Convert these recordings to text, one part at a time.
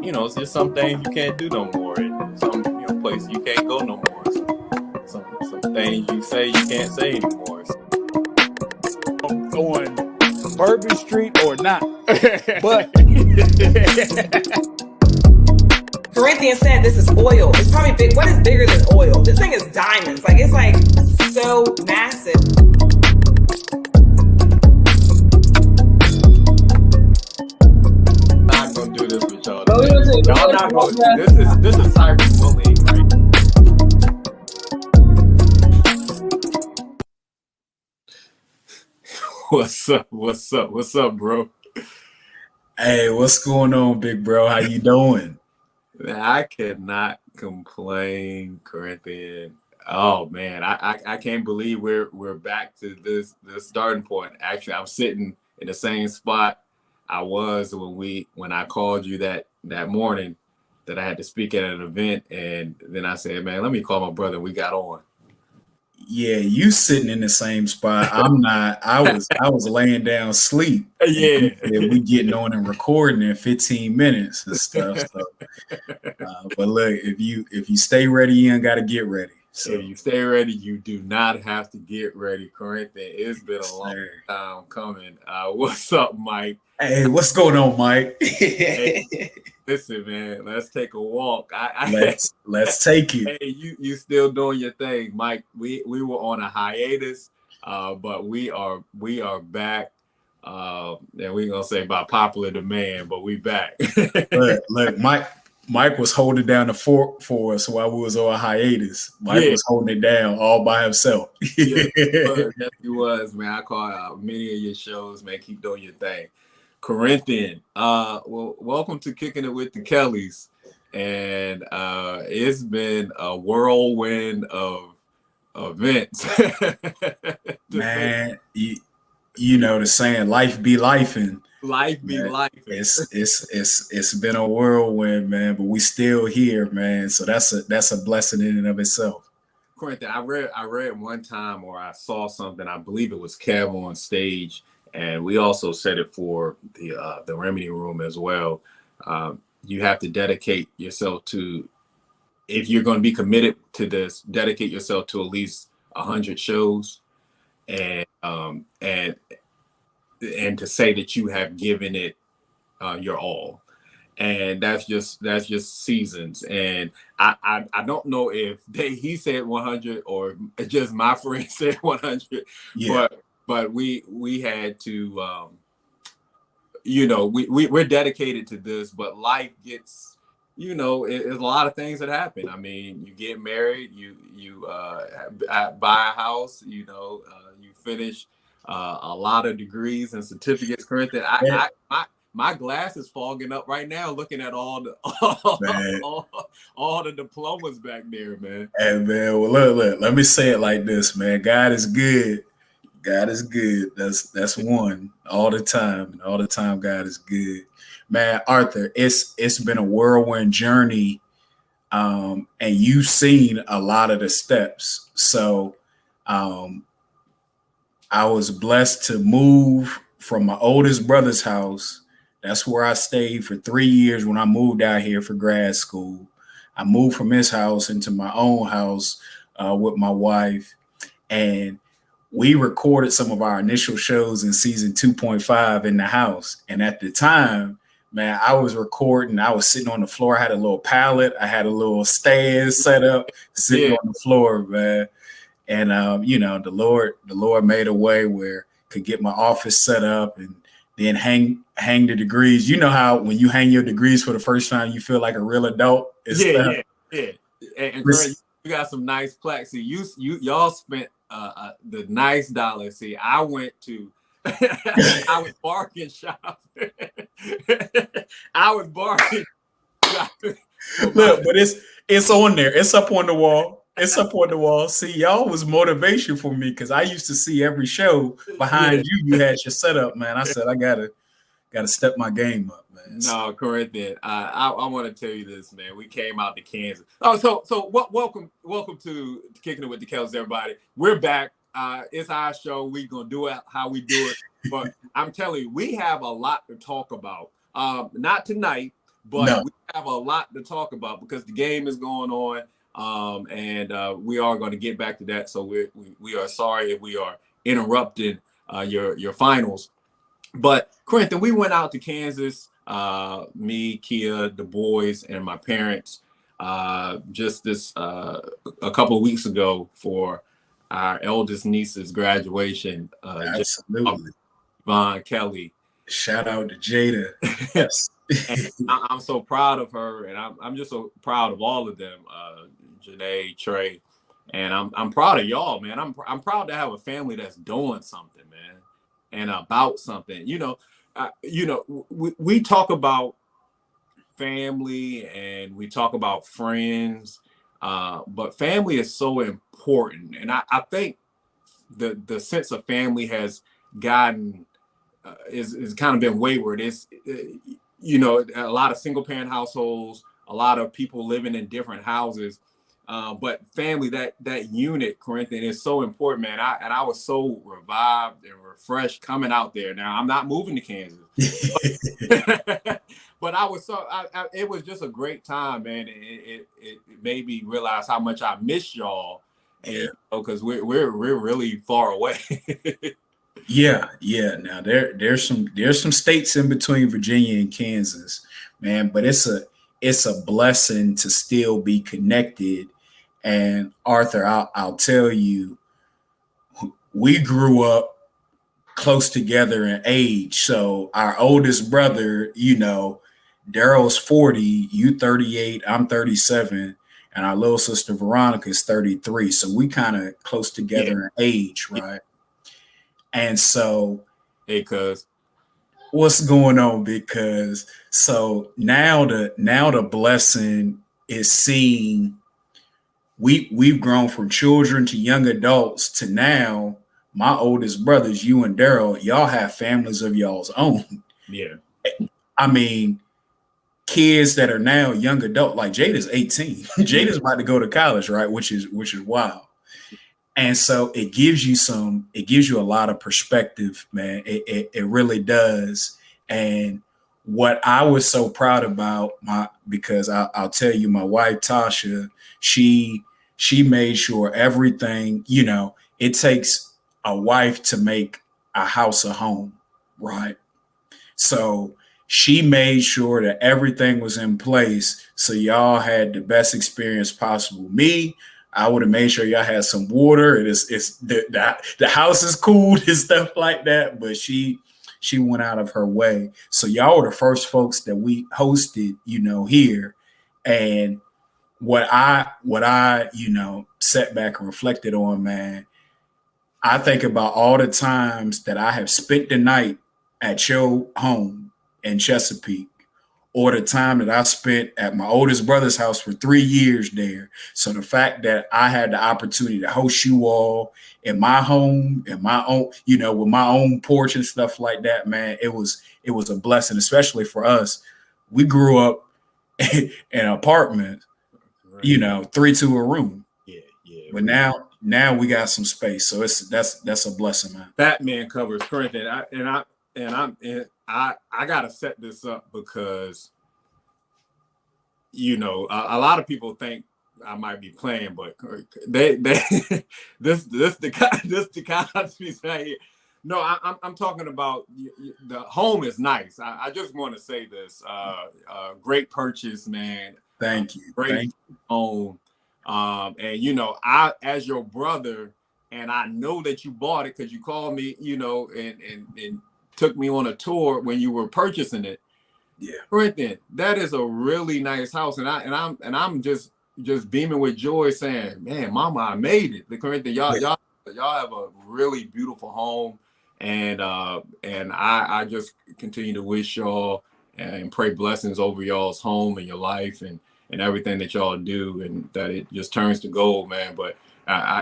it's just some things you can't do no more, and some places you can't go no more. Some things you say you can't say anymore. On Bourbon Street or not, but Corinthians said this is oil. It's probably big. What is bigger than oil? This thing is diamonds. Like, it's like so massive. I'm not gonna do this with y'all. Y'all not gonna. This is cyberbullying, right? What's up, bro? hey, what's going on, big bro? How you doing? Man, I cannot complain, Corinthian. Oh man, I can't believe we're back to this starting point. Actually, I'm sitting in the same spot I was when I called you that morning that I had to speak at an event, and then I said, man, let me call my brother. We got on. Yeah, you sitting in the same spot. I'm not. I was laying down sleep. Yeah, we getting on and recording in 15 minutes and stuff. So, but look, if you stay ready, you ain't got to get ready. So if you stay ready, you do not have to get ready, Corinthian. It's been a long time coming. What's up, Mike? Hey, what's going on, Mike? Hey, listen, man, let's take a walk. Let's take it. Hey, you still doing your thing, Mike? We were on a hiatus, but we are back. And we're gonna say by popular demand, but we back. look, Mike was holding down the fort for us while we was on a hiatus. Mike was holding it down all by himself. Yes, he was, man. I caught out many of your shows, man. Keep doing your thing. Corinthian, well, welcome to Kicking It with the Kellys. And it's been a whirlwind of events. Man, you know the saying, life be lifing. Life be life. It's been a whirlwind, man, but we still here, man. So that's a blessing in and of itself. Corinthian, I read one time, or I saw something. I believe it was Kev on stage, and we also said it for the Remedy Room as well. You have to dedicate yourself to, if you're going to be committed to this, dedicate yourself to at least 100 shows, and to say that you have given it your all. And that's just seasons. And I don't know if he said 100 or just my friend said 100. Yeah. But we had to we're dedicated to this, but life gets, there's a lot of things that happen. I mean, you get married, you buy a house, you finish a lot of degrees and certificates. Corinthian, my glass is fogging up right now looking at all the diplomas back there, man. Hey man, well look, let me say it like this, man. God is good. God is good. That's one all the time. And all the time, God is good. Man, Arthur, it's been a whirlwind journey. And you've seen a lot of the steps. So I was blessed to move from my oldest brother's house. That's where I stayed for 3 years when I moved out here for grad school. I moved from his house into my own house with my wife. And we recorded some of our initial shows in season 2.5 in the house. And at the time, man, I was recording. I was sitting on the floor. I had a little pallet. I had a little stand set up, sitting on the floor, man. And the Lord made a way where I could get my office set up and then hang the degrees. You know how when you hang your degrees for the first time, you feel like a real adult. Yeah. And you got some nice plaques. See, y'all spent the nice dollars. See, I went to I was bargain shopping. I was bargain shopping. Look, but it's on there. It's up on the wall. It's up on the wall. See, y'all was motivation for me because I used to see every show behind you. You had your setup, man. I said I gotta step my game up, man. No, Corinthian. I want to tell you this, man. We came out to Kansas. Oh, so welcome to Kicking It with the Kellys, everybody. We're back. It's our show. We're gonna do it how we do it. But I'm telling you, we have a lot to talk about. Not tonight, but No. we have a lot to talk about because the game is going on. And we are going to get back to that. So we are sorry if we are interrupting your finals. But Corinthian, we went out to Kansas, me, Kia, the boys, and my parents, just this a couple of weeks ago for our eldest niece's graduation. Absolutely. Von Kelly. Shout out to Jada. Yes. I'm so proud of her, and I'm just so proud of all of them, Janae, Trey, and I'm proud of y'all, man. I'm proud to have a family that's doing something, man, and about something. We talk about family and we talk about friends, but family is so important, and I think the sense of family has gotten is kind of been wayward. It's a lot of single parent households, a lot of people living in different houses. But family, that unit, Corinthian, is so important, man. I was so revived and refreshed coming out there. Now I'm not moving to Kansas, but I was it was just a great time, man. It made me realize how much I miss y'all, and because we're really far away. Yeah. Now there's some states in between Virginia and Kansas, man, but it's a blessing to still be connected. And Arthur, I'll tell you, we grew up close together in age. So our oldest brother, Daryl's 40, you 38, I'm 37, and our little sister Veronica is 33. So we kind of close together in age, right? And so, hey, cuz, what's going on? Because so now the blessing is seeing we've grown from children to young adults to now my oldest brothers, you and Daryl, y'all have families of y'all's own. Yeah. I mean, kids that are now young adult, like Jada's 18. Jada's about to go to college, right? Which is wild. And so it gives you a lot of perspective, man. It really does. And what I was so proud about because I'll tell you, my wife, Tasha, she made sure everything, it takes a wife to make a house a home, right? So she made sure that everything was in place so y'all had the best experience possible. Me, I would have made sure y'all had some water. The house is cool and stuff like that, but she went out of her way. So y'all were the first folks that we hosted, here. And what I sat back and reflected on, man, I think about all the times that I have spent the night at your home in Chesapeake, or the time that I spent at my oldest brother's house for 3 years there. So the fact that I had the opportunity to host you all in my home, in my own, with my own porch and stuff like that, man, it was a blessing, especially for us. We grew up in an apartment, right. 3 to a room. Yeah. But now we got some space, so that's a blessing, man. Batman covers Corinthian, I gotta set this up because a lot of people think I might be playing, but they this the Cosby's right here. No, I'm talking about the home is nice. I just want to say this. Great purchase, man. Thank you. Great home. And I, as your brother, and I know that you bought it because you called me, and took me on a tour when you were purchasing it. Yeah. Right then, that is a really nice house, and I'm just beaming with joy, saying, "Man, Mama, I made it." The Corinthian, y'all have a really beautiful home, and I just continue to wish y'all and pray blessings over y'all's home and your life and everything that y'all do, and that it just turns to gold, man. But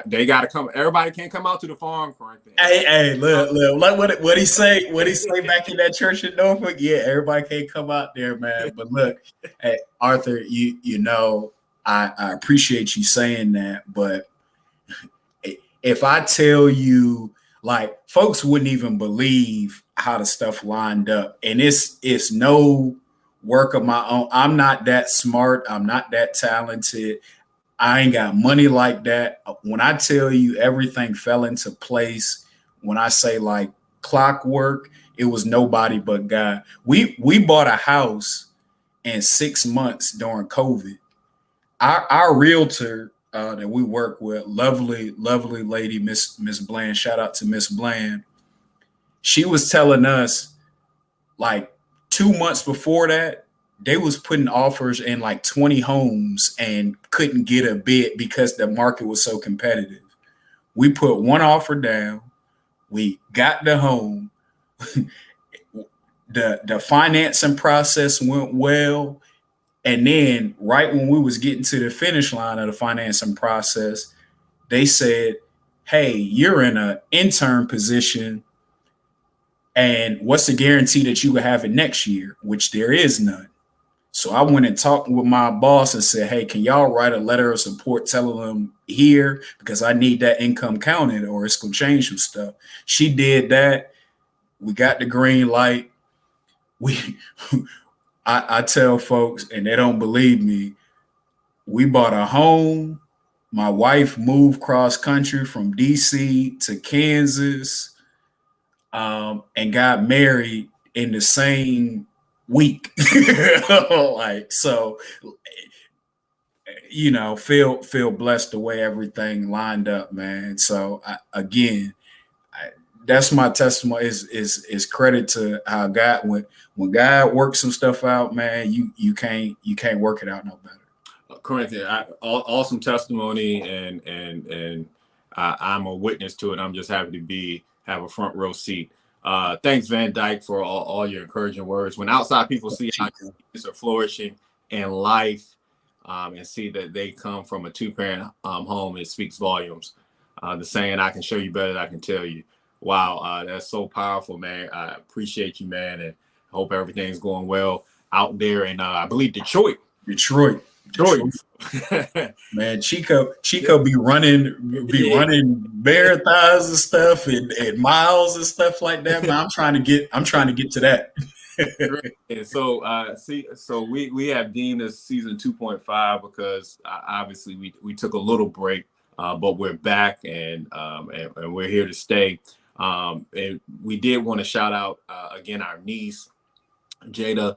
they got to come. Everybody can't come out to the farm, Corinthian. Hey, look, like what he say? What he say back in that church in Norfolk? Yeah, everybody can't come out there, man. But look, hey, Arthur, I appreciate you saying that. But if I tell you, like, folks wouldn't even believe how the stuff lined up, and it's no work of my own. I'm not that smart. I'm not that talented. I ain't got money like that. When I tell you everything fell into place, when I say like clockwork, it was nobody but God. We bought a house in 6 months during COVID. Our realtor that we work with, lovely lady, Miss Bland. Shout out to Miss Bland. She was telling us like 2 months before that, they was putting offers in like 20 homes and couldn't get a bid because the market was so competitive. We put one offer down. We got the home. The financing process went well. And then right when we was getting to the finish line of the financing process, they said, hey, you're in an intern position. And what's the guarantee that you will have it next year? Which there is none. So I went and talked with my boss and said, hey, can y'all write a letter of support telling them here because I need that income counted or it's going to change some stuff. She did that. We got the green light. I tell folks, and they don't believe me, we bought a home. My wife moved cross country from D.C. to Kansas and got married in the same week. Like, so, you know, feel blessed the way everything lined up, man. So that's my testimony is credit to how God, when God works some stuff out, man, you can't work it out no better. Corinthian, awesome testimony, and I'm a witness to it. I'm just happy to have a front row seat. Thanks, Van Dyke, for all your encouraging words. When outside people see how kids are flourishing in life and see that they come from a 2-parent home, it speaks volumes. The saying, I can show you better than I can tell you. Wow, that's so powerful, man. I appreciate you, man, and hope everything's going well out there in, I believe, Detroit. Man, Chico be running marathons and stuff and miles and stuff like that. Man, I'm trying to get to that. And so we have deemed this season 2.5 because obviously we took a little break, but we're back and we're here to stay. And we did want to shout out again our niece Jada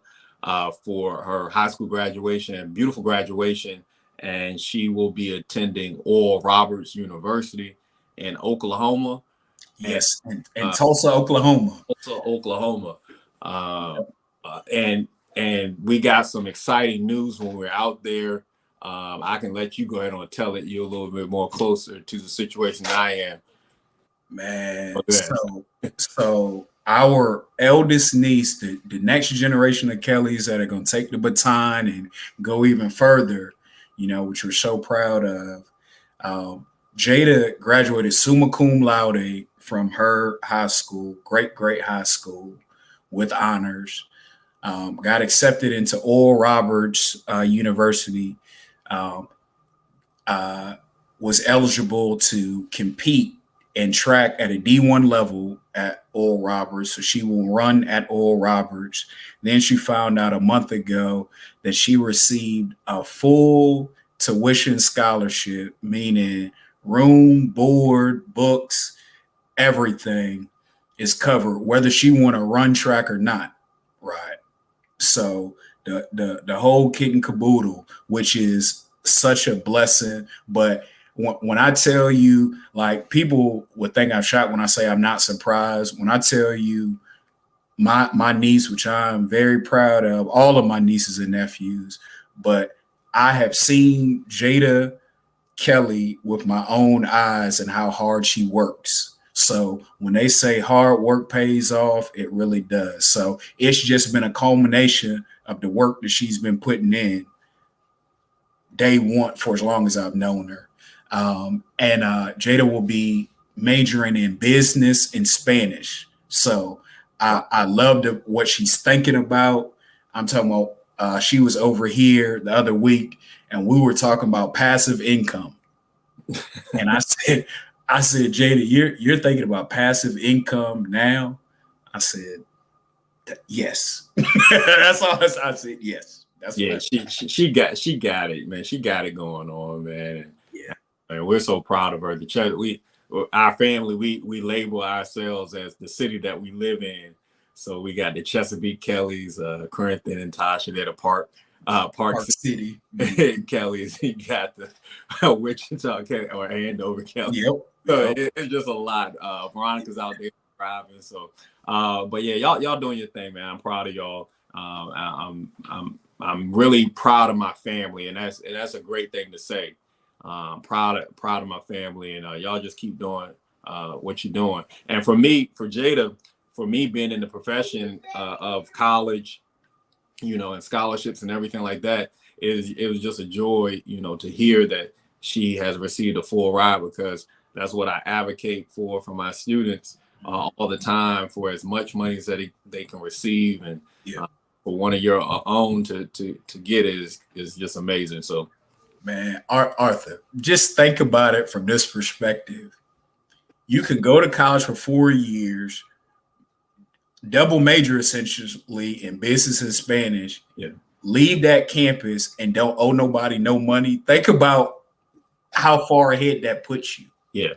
for her high school graduation, beautiful graduation, and she will be attending Oral Roberts University in Oklahoma. Yes, in Tulsa, Oklahoma. And we got some exciting news when we're out there. I can let you go ahead and tell it. You're a little bit more closer to the situation than I am. Man, so our eldest niece, the next generation of Kellys that are going to take the baton and go even further, you know, which we're so proud of. Jada graduated summa cum laude from her high school, great high school with honors. Got accepted into Oral Roberts University. Was eligible to compete and track at a D1 level at Oral Roberts. So she will run at Oral Roberts. Then she found out a month ago that she received a full tuition scholarship, meaning room, board, books, everything is covered, whether she want to run track or not. Right. So the whole kit and caboodle, which is such a blessing. But when I tell you, like, people would think I'm shocked when I say I'm not surprised. When I tell you my niece, which I'm very proud of, all of my nieces and nephews, but I have seen Jada Kelly with my own eyes and how hard she works. So when they say hard work pays off, it really does. So it's just been a culmination of the work that she's been putting in day one for as long as I've known her. And Jada will be majoring in business and Spanish. So I loved what she's thinking about. I'm talking about she was over here the other week and we were talking about passive income. And I said, Jada, you're thinking about passive income now? I said, Yes. That's all I said. Yes. That's Yeah, right. she got it, man. She got it going on, man. Yeah. And we're so proud of her. The church, our family, we label ourselves as the city that we live in. So we got the Chesapeake Kellys, Corinthia and Tasha. They're the Park Park City. Kellys. He got the Wichita Kelly or Andover Kelly. Yep. So it's just a lot. Veronica's out there driving. So, but yeah, y'all doing your thing, man. I'm proud of y'all. I'm really proud of my family, and that's a great thing to say. Proud of my family, and y'all just keep doing what you're doing. And for Jada, for me being in the profession of college, and scholarships and everything like that, it was just a joy, to hear that she has received a full ride, because that's what I advocate for my students all the time, for as much money as that they can receive, and for one of your own to get it is just amazing. So, man, Arthur, just think about it from this perspective. You can go to college for 4 years, double major essentially in business and Spanish, leave that campus and don't owe nobody no money. Think about how far ahead that puts you. Yeah.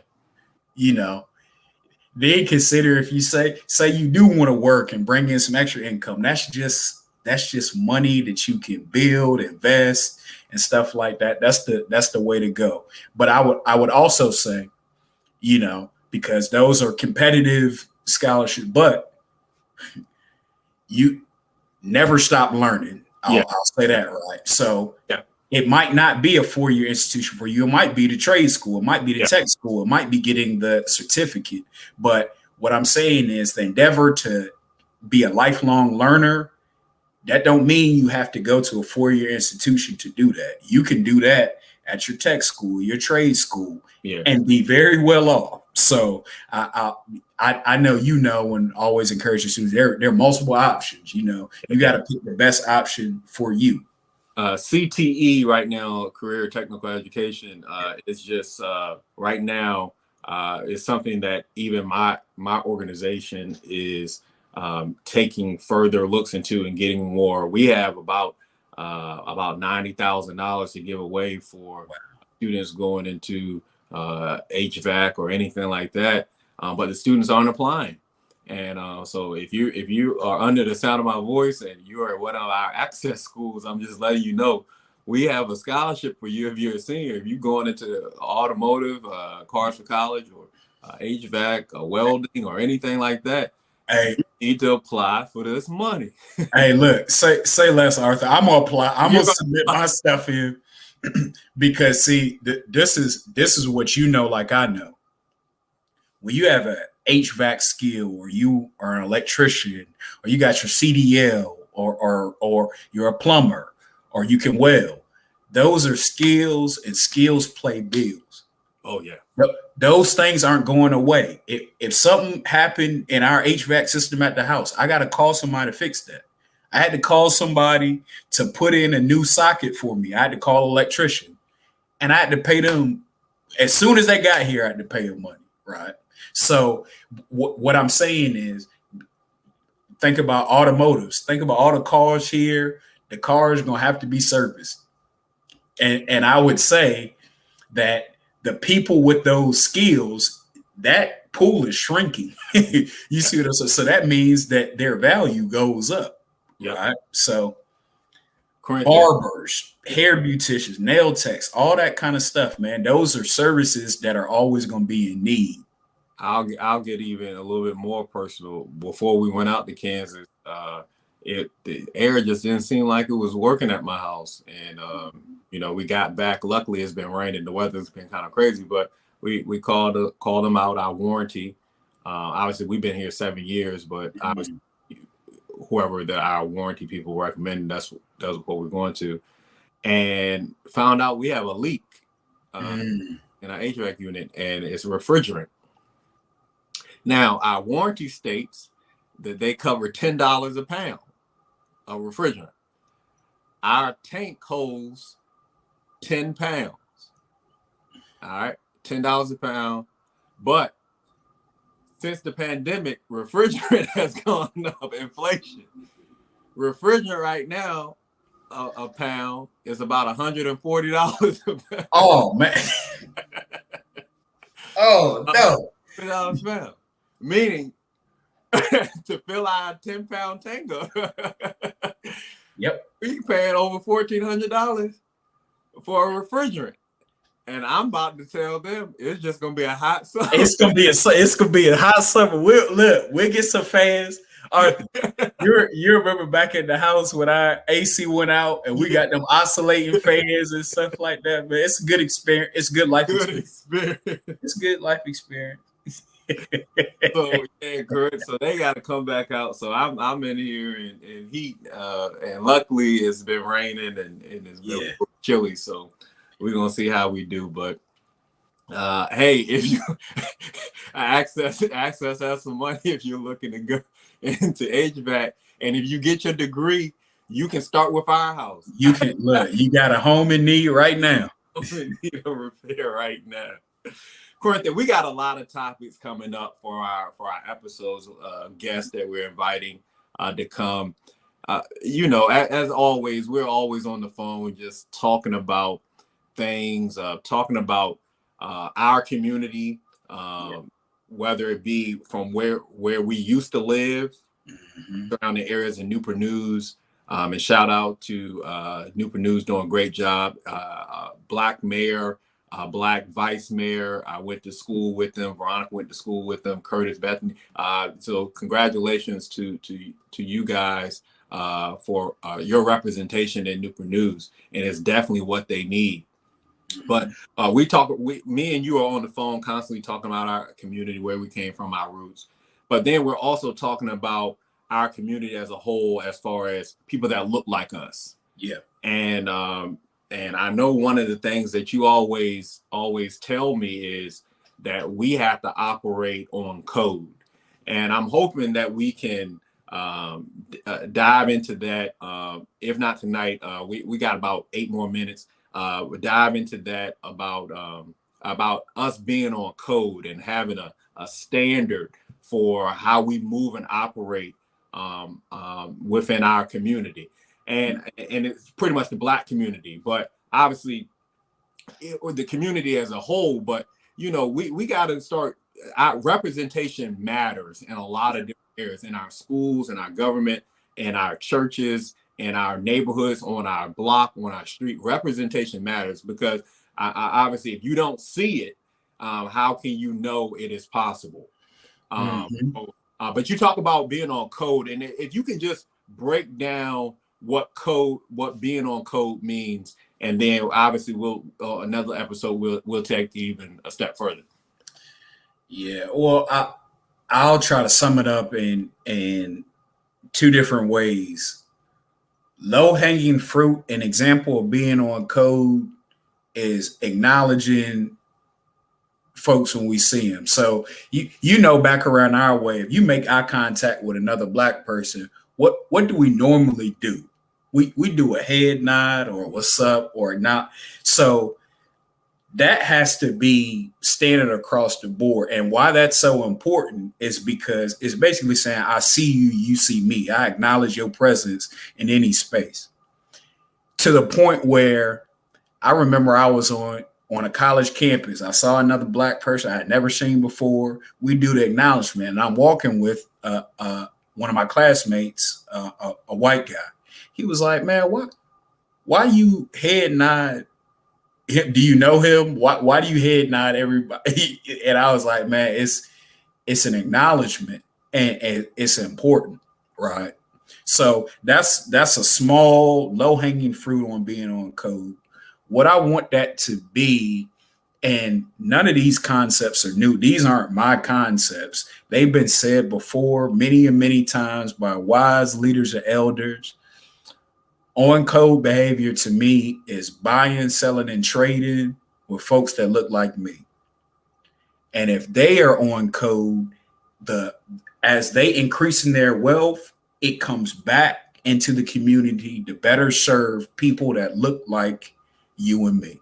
Then consider, if you say you do want to work and bring in some extra income, that's just money that you can build, invest, and stuff like that. That's the way to go. But I would also say, because those are competitive scholarships, but you never stop learning. I'll say that, right? So it might not be a 4-year institution for you. It might be the trade school. It might be the tech school. It might be getting the certificate. But what I'm saying is the endeavor to be a lifelong learner, that don't mean you have to go to a 4-year institution to do that. You can do that at your tech school, your trade school, and be very well off. So I know, and always encourage your students, there are multiple options. You got to pick the best option for you. CTE right now, Career Technical Education, is just right now is something that even my organization is taking further looks into and getting more. We have about $90,000 to give away for students going into HVAC or anything like that, but the students aren't applying. And so if you are under the sound of my voice and you are at one of our access schools, I'm just letting you know we have a scholarship for you if you're a senior. If you're going into automotive, cars for college, or HVAC, welding, or anything like that, hey, you need to apply for this money. Hey, look, say less, Arthur. I'm gonna apply. I'm gonna submit my stuff in because see, this is what like I know. When you have a HVAC skill, or you are an electrician, or you got your CDL, or you're a plumber, or you can weld, those are skills, and skills pay bills. Oh yeah. Those things aren't going away. If something happened in our HVAC system at the house, I got to call somebody to fix that. I had to call somebody to put in a new socket for me. I had to call an electrician, and I had to pay them as soon as they got here. I had to pay them money, right? So what I'm saying is, think about automotives. Think about all the cars here. The cars are going to have to be serviced. And I would say that the people with those skills, that pool is shrinking. You see what I'm saying? So that means that their value goes up. Right? So barbers, hair beauticians, nail techs, all that kind of stuff, man. Those are services that are always going to be in need. I'll get even a little bit more personal. Before we went out to Kansas, the air just didn't seem like it was working at my house. And we got back. Luckily, it's been raining. The weather's been kind of crazy, but we called them out. Our warranty. Obviously, we've been here 7 years, but obviously, whoever our warranty people recommended, that's what we're going to, and found out we have a leak in our HVAC unit, and it's a refrigerant. Now, our warranty states that they cover $10 a pound of refrigerant. Our tank holds 10 pounds. All right, $10 a pound, but since the pandemic, refrigerant has gone up. Inflation. Refrigerant right now, a pound is about $140 a pound. Oh man. Oh no. $140 a pound. Meaning to fill our 10-pound tango. Yep. We paying over $1,400 for a refrigerant. And I'm about to tell them it's just gonna be a hot summer. It's gonna be a hot summer. We'll get some fans. You remember back in the house when our AC went out and we got them oscillating fans and stuff like that, man. It's a good experience. It's good life experience. It's good life experience. So yeah, correct. So they got to come back out. So I'm in here in heat, and luckily it's been raining and it's been chilly. So we're gonna see how we do. But hey, if you access has some money, if you're looking to go into HVAC, and if you get your degree, you can start with our house. You can look. You got a home in need right now. Need a repair right now. Corinthia, we got a lot of topics coming up for our episodes. Guests that we're inviting to come. As always, we're always on the phone, just talking about things, talking about our community, whether it be from where we used to live, surrounding areas in Newport News. And shout out to Newport News doing a great job. Black mayor. Black vice mayor. I went to school with them. Veronica went to school with them. Curtis, Bethany. So congratulations to you guys for your representation in Newport News, and it's definitely what they need. But me and you are on the phone constantly talking about our community, where we came from, our roots. But then we're also talking about our community as a whole, as far as people that look like us. Yeah. And I know one of the things that you always tell me is that we have to operate on code. And I'm hoping that we can dive into that. If not tonight, we got about 8 more minutes. We'll dive into that about us being on code and having a standard for how we move and operate within our community. And it's pretty much the Black community, but obviously the community as a whole. But we got to start. Our representation matters in a lot of different areas, in our schools, in our government, in our churches, in our neighborhoods, on our block, on our street. Representation matters, because obviously, if you don't see it, how can you know it is possible? But you talk about being on code, and if you can just break down what being on code means, and then obviously we'll another episode we'll take even a step further. Yeah, well, I'll try to sum it up in 2 different ways. Low-hanging fruit, an example of being on code, is acknowledging folks when we see them. So back around our way, if you make eye contact with another Black person, what do we normally do? We do a head nod or what's up or not. So that has to be standard across the board. And why that's so important is because it's basically saying, I see you, you see me. I acknowledge your presence in any space. To the point where I remember I was on a college campus. I saw another Black person I had never seen before. We do the acknowledgement, and I'm walking with one of my classmates, a white guy. He was like, man, why you head nod? Do you know him? Why do you head nod everybody? And I was like, man, it's an acknowledgement, and it's important, right? So that's a small, low-hanging fruit on being on code. What I want that to be, and none of these concepts are new. These aren't my concepts. They've been said before many and many times by wise leaders and elders. On code behavior to me is buying, selling, and trading with folks that look like me. And if they are on code, as they increase in their wealth, it comes back into the community to better serve people that look like you and me.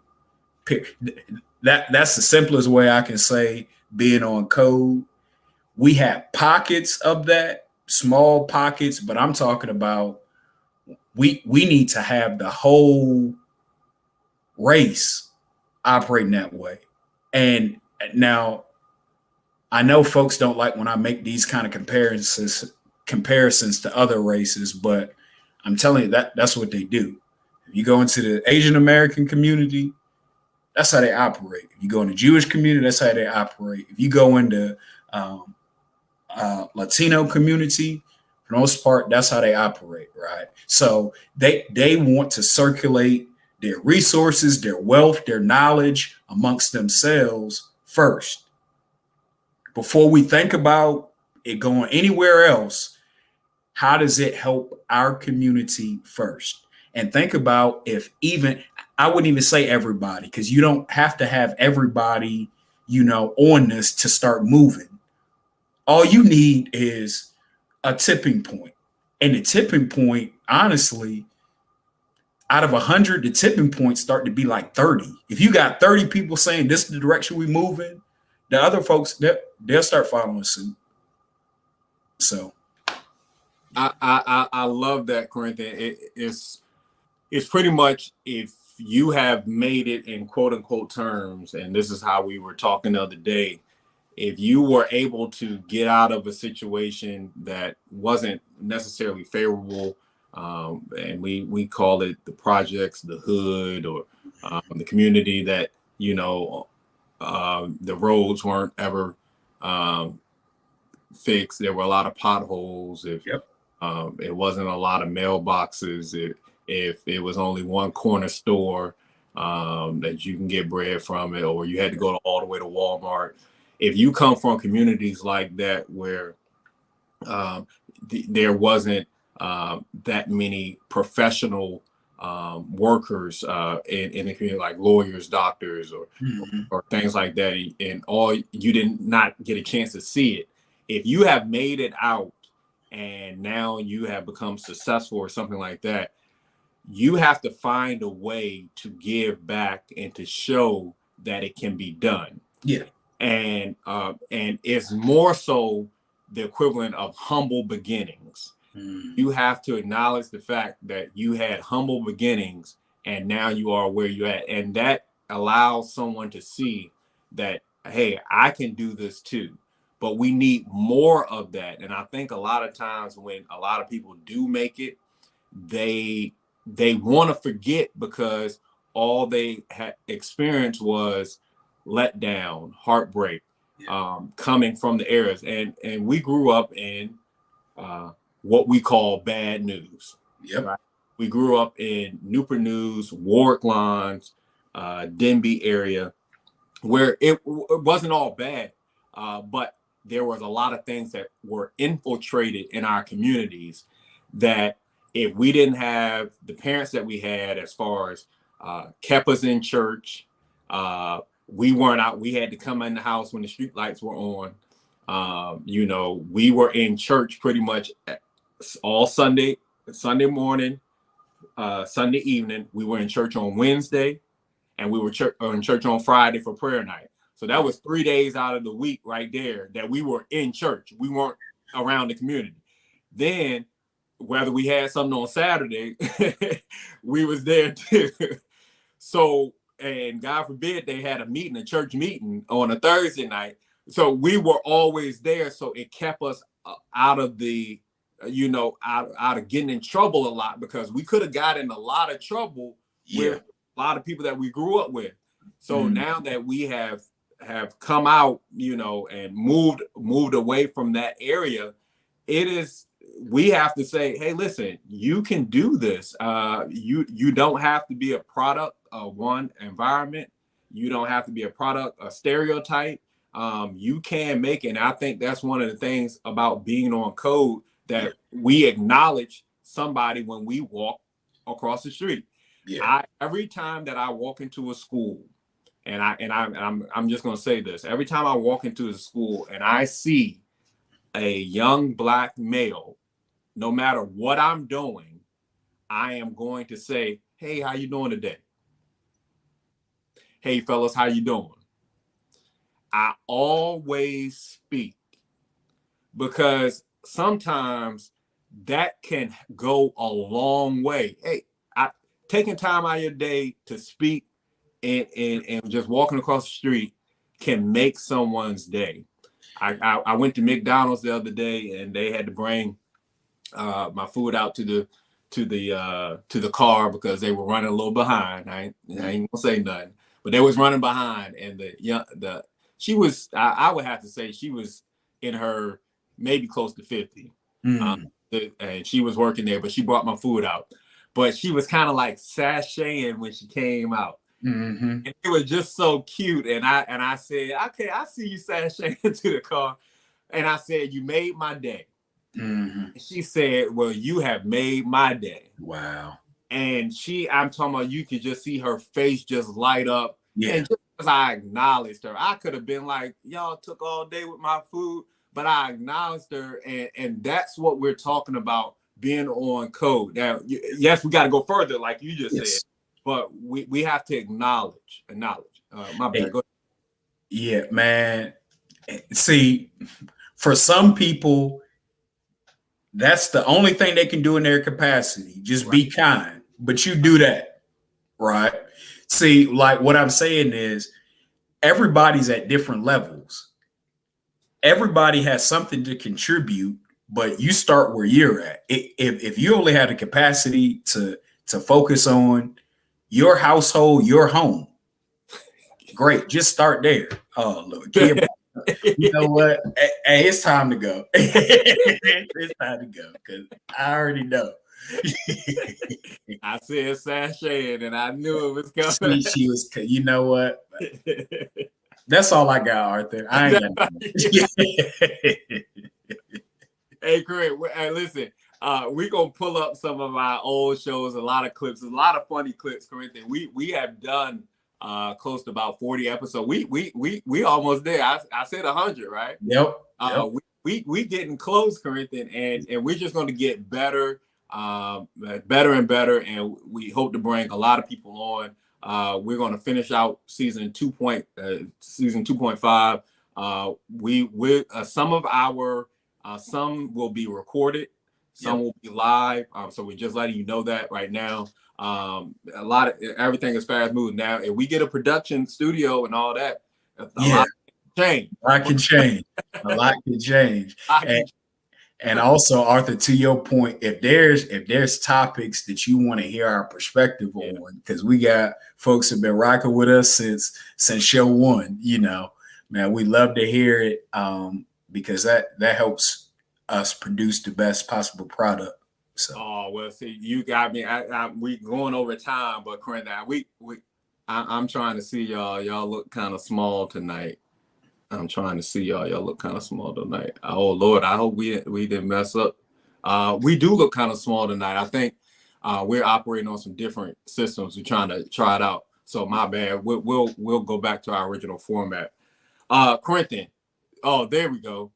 That's the simplest way I can say being on code. We have pockets of that, small pockets, but I'm talking about we need to have the whole race operating that way. And now I know folks don't like when I make these kind of comparisons to other races, but I'm telling you that's what they do. If you go into the Asian American community, that's how they operate. If you go in the Jewish community, that's how they operate. If you go into Latino community, for the most part, that's how they operate, right? So they want to circulate their resources, their wealth, their knowledge amongst themselves first. Before we think about it going anywhere else, how does it help our community first? And think about if even, I wouldn't even say everybody, because you don't have to have everybody, on this to start moving. All you need is a tipping point. And the tipping point, honestly, out of 100, the tipping points start to be like 30. If you got 30 people saying this is the direction we move in, the other folks, they'll start following suit. So I love that, Corinthian. It's pretty much, if you have made it in quote unquote terms, and this is how we were talking the other day, if you were able to get out of a situation that wasn't necessarily favorable, and we call it the projects, the hood, or the community that, the roads weren't ever fixed. There were a lot of potholes. If it wasn't a lot of mailboxes, if it was only one corner store that you can get bread from it, or you had to go all the way to Walmart. If you come from communities like that where there wasn't that many professional workers in the community, like lawyers, doctors, or things like that, and all, you did not get a chance to see it. If you have made it out and now you have become successful or something like that, you have to find a way to give back and to show that it can be done. Yeah. And it's more so the equivalent of humble beginnings. You have to acknowledge the fact that you had humble beginnings and now you are where you're at. And that allows someone to see that, hey, I can do this too. But we need more of that. And I think a lot of times when a lot of people do make it, they want to forget, because all they had experienced was letdown, heartbreak, coming from the areas. And we grew up in what we call bad news. Yep. Right? We grew up in Newport News, Warwick Lawns, Denby area, where it wasn't all bad, but there was a lot of things that were infiltrated in our communities that, if we didn't have the parents that we had, as far as kept us in church, we weren't out. We had to come in the house when the street lights were on. We were in church pretty much all Sunday morning, Sunday evening. We were in church on Wednesday, and we were in church on Friday for prayer night. So that was 3 days out of the week right there that we were in church. We weren't around the community. Then, whether we had something on Saturday, we was there too. So, and God forbid they had a church meeting on a Thursday night. So we were always there. So it kept us out of the, out of getting in trouble a lot, because we could have got in a lot of trouble with a lot of people that we grew up with. So now that we have come out, and moved away from that area, we have to say, hey, listen, you can do this. You don't have to be a product of one environment. You don't have to be a product of stereotype. You can make it. And I think that's one of the things about being on code, that we acknowledge somebody when we walk across the street. Every time that I walk into a school, and I'm just going to say this, every time I walk into a school and I see a young Black male, no matter what I'm doing, I am going to say, hey, how you doing today? Hey, fellas, how you doing? I always speak because sometimes that can go a long way. Hey, taking time out of your day to speak and just walking across the street can make someone's day. I went to McDonald's the other day and they had to bring my food out to the car because they were running a little behind. I ain't gonna say nothing, but they was running behind, and she was, I would have to say she was in her maybe close to 50. And she was working there, but she brought my food out. But she was kind of like sashaying when she came out. And it was just so cute. And I said, okay, I see you sashaying to the car. And I said, you made my day. She said, well, you have made my day. Wow. And I'm talking about, you could just see her face just light up. Yeah. And just as I acknowledged her, I could have been like, y'all took all day with my food, but I acknowledged her. And that's what we're talking about, being on code. Now, yes, we got to go further, like you just said, but we have to acknowledge. My bad. Hey, go ahead. Yeah, man. See, for some people, that's the only thing they can do in their capacity. Just be kind. But you do that, right? See, like what I'm saying is everybody's at different levels. Everybody has something to contribute, but you start where you're at. If you only have the capacity to focus on your household, your home, great. Just start there. Oh, look, kid, you know what? Hey, it's time to go. It's time to go because I already know. I said sashaying, and I knew it was coming. She was. You know what? That's all I got, Arthur. I ain't got Hey, Craig, listen. We're gonna pull up some of our old shows, a lot of clips, a lot of funny clips, Corinthian. We have done close to about 40 episodes. We almost there. I said 100, right? Yep. We getting close, Corinthian, and we're just gonna get better, better and better, and we hope to bring a lot of people on. We're going to finish out season 2.5. Some of our some will be recorded, some will be live. So we're just letting you know that right now. Everything is fast moving now. If we get a production studio and all that, a lot can change. A lot can change. And also, Arthur, to your point, if there's topics that you want to hear our perspective on, because we got folks who've been rocking with us since show one, man, we love to hear it because that helps us produce the best possible product. So. Oh well, see, you got me. We going over time, but Corinne, I'm trying to see y'all. Y'all look kind of small tonight. I'm trying to see y'all. Y'all look kind of small tonight. Oh Lord, I hope we didn't mess up. We do look kind of small tonight. I think we're operating on some different systems. We're trying to try it out. So my bad. We'll go back to our original format. Corinthian. Oh, there we go.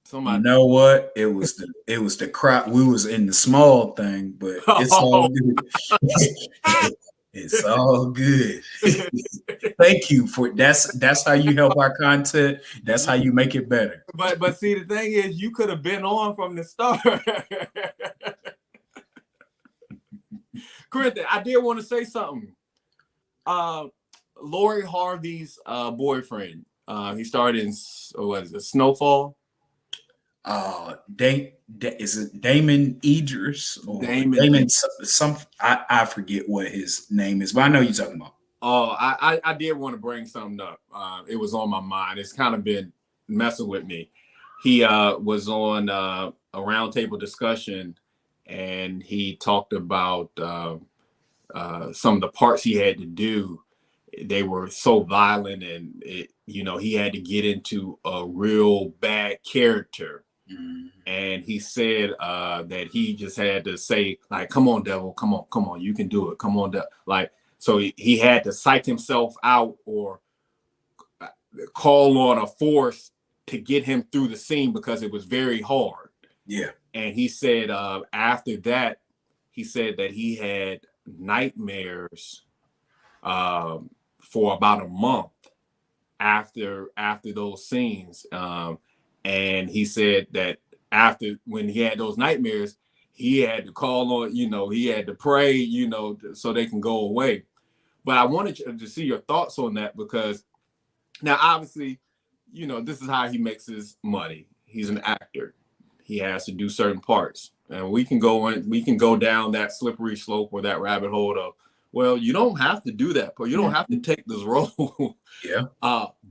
Somebody. You know what? It was the crowd. We was in the small thing, but it's all good. It's all good. Thank you for that's how you help our content. That's how you make it better. But see, the thing is, you could have been on from the start. Corinthian, I did want to say something. Lori Harvey's boyfriend. He starred in Snowfall. Is it Damon Idris or Damon some I forget what his name is, but I know you're talking about. Oh, I did want to bring something up. It was on my mind. It's kind of been messing with me. He was on a roundtable discussion, and he talked about some of the parts he had to do. They were so violent, and he had to get into a real bad character. And he said that he just had to say, like, come on, devil, come on, you can do it. Come on, devil. Like, so he had to psych himself out or call on a force to get him through the scene because it was very hard. Yeah. And he said after that, he said that he had nightmares for about a month after those scenes. And he said that after, when he had those nightmares, he had to call on, he had to pray, so they can go away. But I wanted to see your thoughts on that, because now obviously, this is how he makes his money. He's an actor. He has to do certain parts. And we can go down that slippery slope or that rabbit hole of, well, you don't have to do that, but you don't have to take this role. Yeah.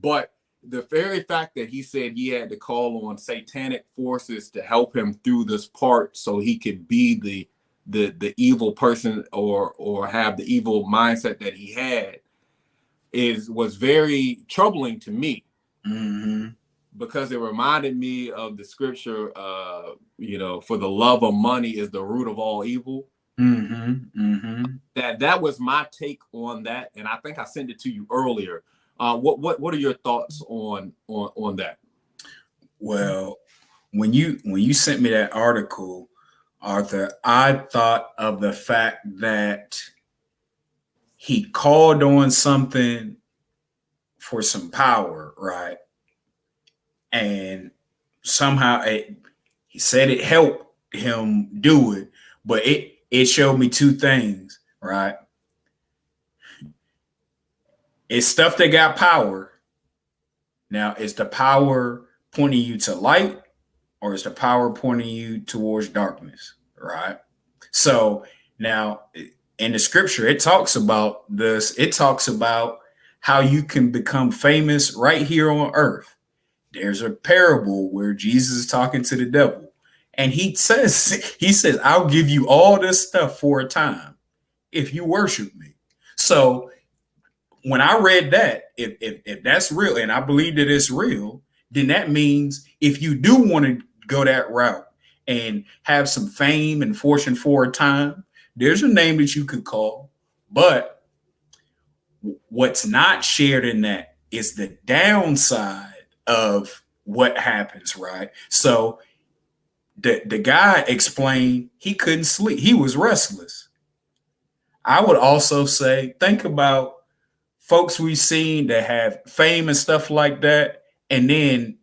But the very fact that he said he had to call on satanic forces to help him through this part so he could be the evil person or have the evil mindset that he had was very troubling to me. Mm-hmm. Because it reminded me of the scripture, for the love of money is the root of all evil. Mm-hmm. Mm-hmm. That was my take on that, and I think I sent it to you earlier. What are your thoughts on that? Well, when you sent me that article, Arthur, I thought of the fact that he called on something for some power, right? And somehow he said it helped him do it, but it showed me two things, right? It's stuff that got power. Now, is the power pointing you to light, or is the power pointing you towards darkness, right? So now in the scripture, it talks about this. It talks about how you can become famous right here on earth. There's a parable where Jesus is talking to the devil, and he says, I'll give you all this stuff for a time if you worship me. So when I read that, if that's real, and I believe that it's real, then that means if you do want to go that route and have some fame and fortune for a time, there's a name that you could call. But what's not shared in that is the downside of what happens, right? So the guy explained he couldn't sleep. He was restless. I would also say, think about folks we've seen that have fame and stuff like that, and then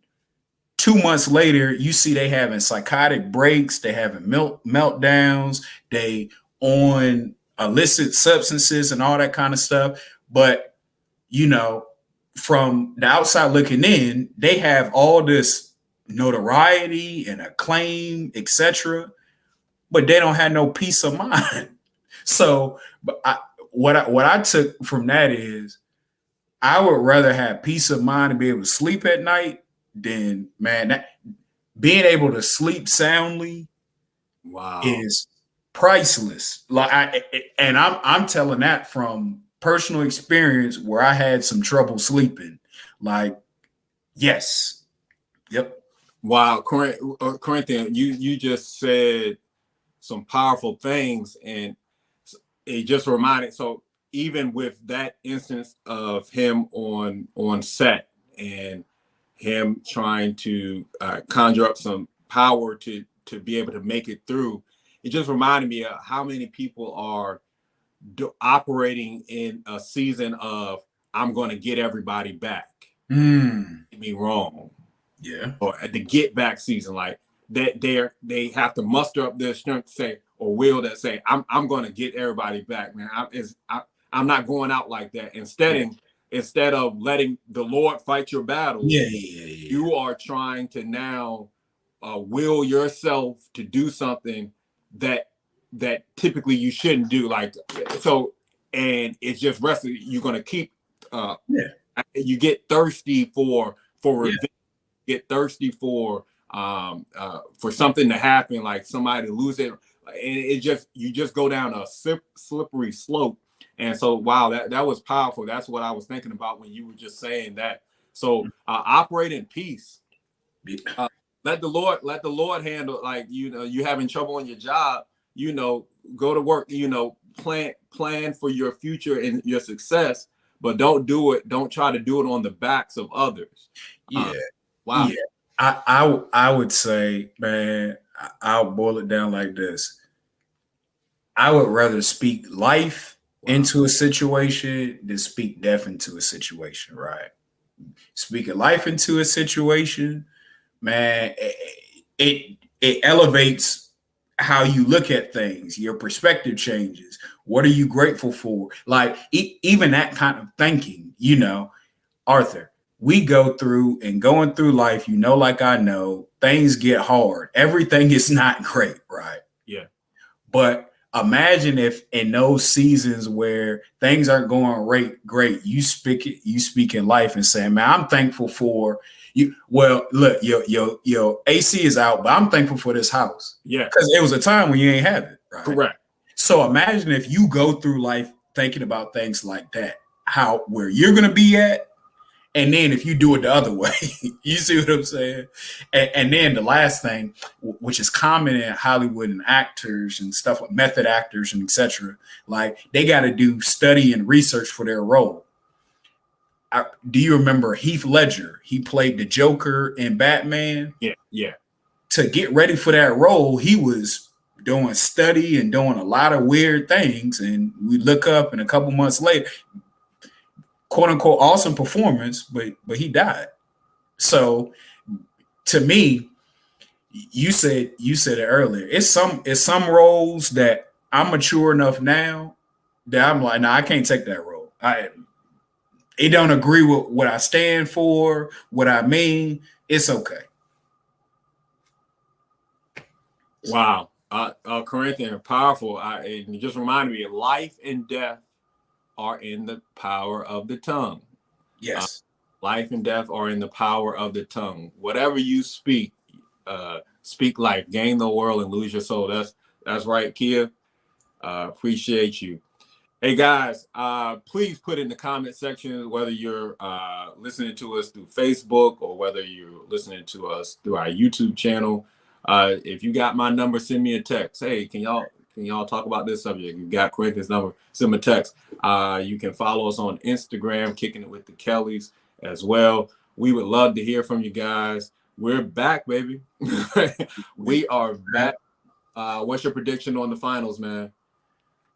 2 months later, you see they having psychotic breaks, they having meltdowns, they on illicit substances and all that kind of stuff. But from the outside looking in, they have all this notoriety and acclaim, etc., but they don't have no peace of mind. So, what I took from that is, I would rather have peace of mind and be able to sleep at night than, being able to sleep soundly. Wow, is priceless. I'm telling that from personal experience where I had some trouble sleeping. Yes. Yep. Wow, Corinthian, you just said some powerful things, and it just reminded. So even with that instance of him on set and him trying to conjure up some power to be able to make it through, it just reminded me of how many people are operating in a season of, I'm going to get everybody back. Get me wrong. Yeah. Or at the get back season, like that they have to muster up their strength to say, or will that say, I'm going to get everybody back, man. I'm not going out like that. Instead of letting the Lord fight your battles, you are trying to now will yourself to do something that typically you shouldn't do. And it's just wrestling. You're going to keep. You get thirsty for revenge. Get thirsty for something to happen, like somebody to lose it, and you just go down a slippery slope. And so, wow, that was powerful. That's what I was thinking about when you were just saying that. So operate in peace. Let the Lord handle. Like, you having trouble on your job, go to work, plan for your future and your success, but don't try to do it on the backs of others. Wow. Yeah. I would say, man, I'll boil it down like this. I would rather speak life into a situation than speak death into a situation, right? Speaking life into a situation, man, it elevates how you look at things. Your perspective changes. What are you grateful for? Like even that kind of thinking, Arthur, we go through and going through life, like I know, things get hard. Everything is not great, right? Yeah. But imagine if in those seasons where things aren't going great, you speak in life and say, man, I'm thankful for you. Well, look, your AC is out, but I'm thankful for this house. Yeah. Because it was a time when you ain't have it, right? Correct. So imagine if you go through life thinking about things like that, where you're gonna be at. And then if you do it the other way, you see what I'm saying? And then the last thing, which is common in Hollywood and actors and stuff like method actors and etc., like they got to do study and research for their role. Do you remember Heath Ledger? He played the Joker in Batman. Yeah. To get ready for that role, he was doing study and doing a lot of weird things. And we look up and a couple months later, quote unquote, awesome performance, but he died. So to me, you said it earlier. It's some roles that I'm mature enough now that I'm like, I can't take that role. It don't agree with what I stand for, what I mean. It's okay. Wow. Corinthian, powerful. And you just reminded me, life and death are in the power of the tongue. Yes. Life and death are in the power of the tongue. Whatever you speak, speak life, gain the world and lose your soul. That's right, Kia. Appreciate you. Hey guys, please put in the comment section whether you're listening to us through Facebook or whether you're listening to us through our YouTube channel. If you got my number, send me a text. Hey, can y'all talk about this subject? You got Corinthian's number, send me a text. You can follow us on Instagram, Kicking It with the Kellys as well. We would love to hear from you guys. We're back, baby. We are back. What's your prediction on the finals, man?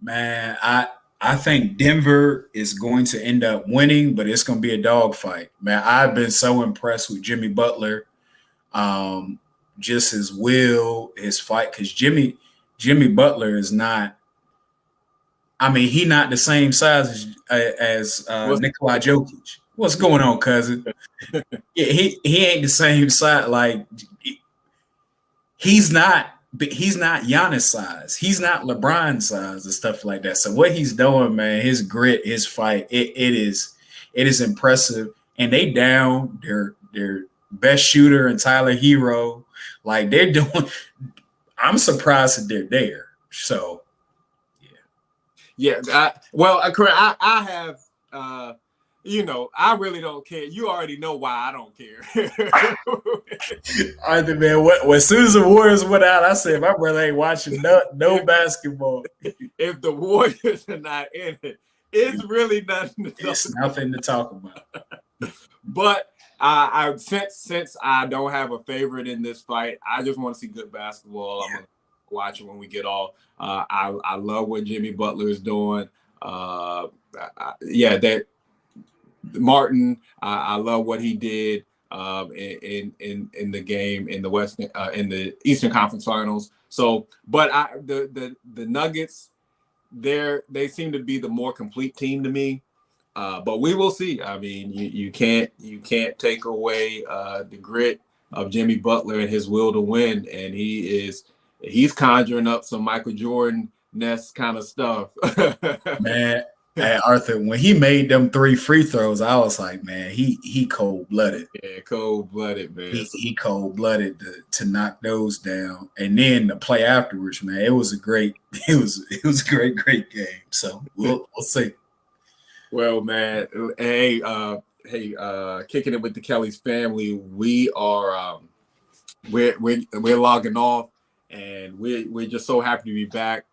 Man, I think Denver is going to end up winning, but it's going to be a dogfight. Man, I've been so impressed with Jimmy Butler. Just his will, his fight, because Jimmy Butler is not. I mean, he not the same size as Nikola Jokic. What's going on, cousin? Yeah, he ain't the same size. Like he's not Giannis size. He's not LeBron size and stuff like that. So what he's doing, man, his grit, his fight, it is impressive. And they down their best shooter and Tyler Hero. Like they're doing. I'm surprised that they're there. So yeah. I have. I really don't care. You already know why I don't care. Arthur, man, as soon as the Warriors went out, I said my brother ain't watching no basketball. If the Warriors are not in it, it's really nothing to talk about. It's nothing to talk about. But since I don't have a favorite in this fight, I just want to see good basketball. I'm gonna watch it when we get off. I love what Jimmy Butler is doing. Martin, I love what he did in the game in the Eastern Conference Finals. So, but the Nuggets, they seem to be the more complete team to me. But we will see. I mean, you can't take away the grit of Jimmy Butler and his will to win, and he's conjuring up some Michael Jordan-esque kind of stuff. Man. Hey, Arthur, when he made them 3 free throws, I was like, man, he cold-blooded. Yeah, cold-blooded, man. He cold-blooded to knock those down. And then the play afterwards, man, it was a great great game. So we'll see. Well, man, hey, Kicking It with the Kellys family, we are we're logging off, and we're just so happy to be back.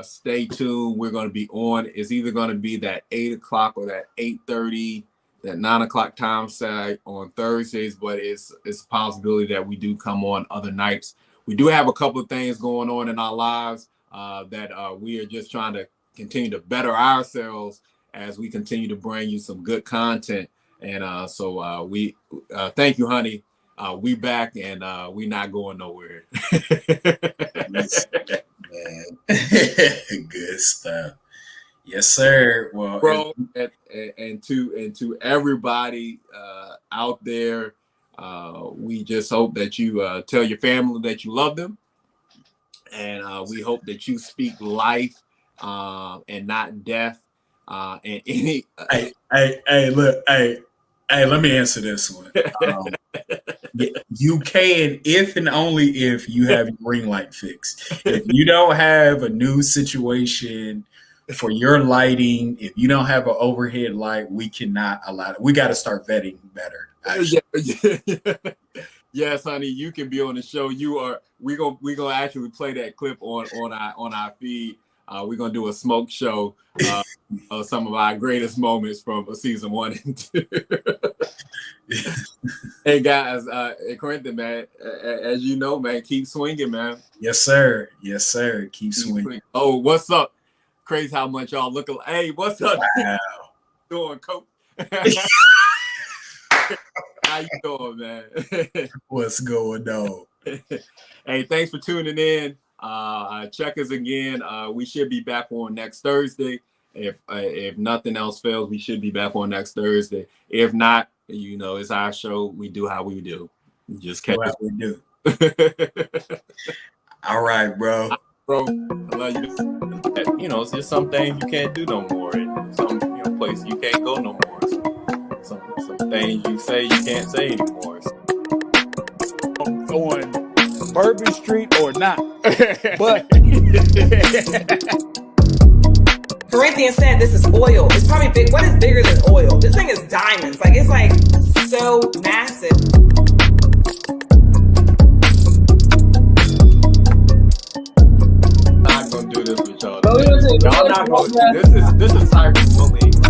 Stay tuned. We're going to be on. It's either going to be that 8 o'clock or that 8:30, that 9 o'clock time set on Thursdays, but it's a possibility that we do come on other nights. We do have a couple of things going on in our lives that we are just trying to continue to better ourselves as we continue to bring you some good content. And so we thank you, honey. We back and we not going nowhere. Man. Good stuff. Yes, sir. Well, bro, and to everybody out there, we just hope that you tell your family that you love them, and we hope that you speak life and not death. And any Hey, let me answer this one. You can, if and only if you have your ring light fixed. If you don't have a new situation for your lighting, if you don't have an overhead light, we cannot allow it. We got to start vetting better. Yes, honey, you can be on the show. We're gonna actually play that clip on our feed. We're gonna do a smoke show of some of our greatest moments from season 1 and 2. Hey guys, Corinthian, man, as you know, man, keep swinging, man. Yes, sir. Yes, sir. Keep swinging. Oh, what's up? Crazy how much y'all look alike. Hey, what's up? Wow. Doing, Coach? How you doing, man? What's going on? Hey, thanks for tuning in. Check us again. We should be back on next Thursday. If nothing else fails, we should be back on next Thursday. If not, it's our show. We do how we do. Just catch us. We do. All right, bro. Bro, I love you. It's just some things you can't do no more. And some place you can't go no more. Some things you say you can't say anymore. On Bourbon Street or not. But Corinthian said this is oil. It's probably big. What is bigger than oil? This thing is diamonds. Like, it's like so massive. Not gonna do this with y'all. Y'all not gonna. This is cyberbullying.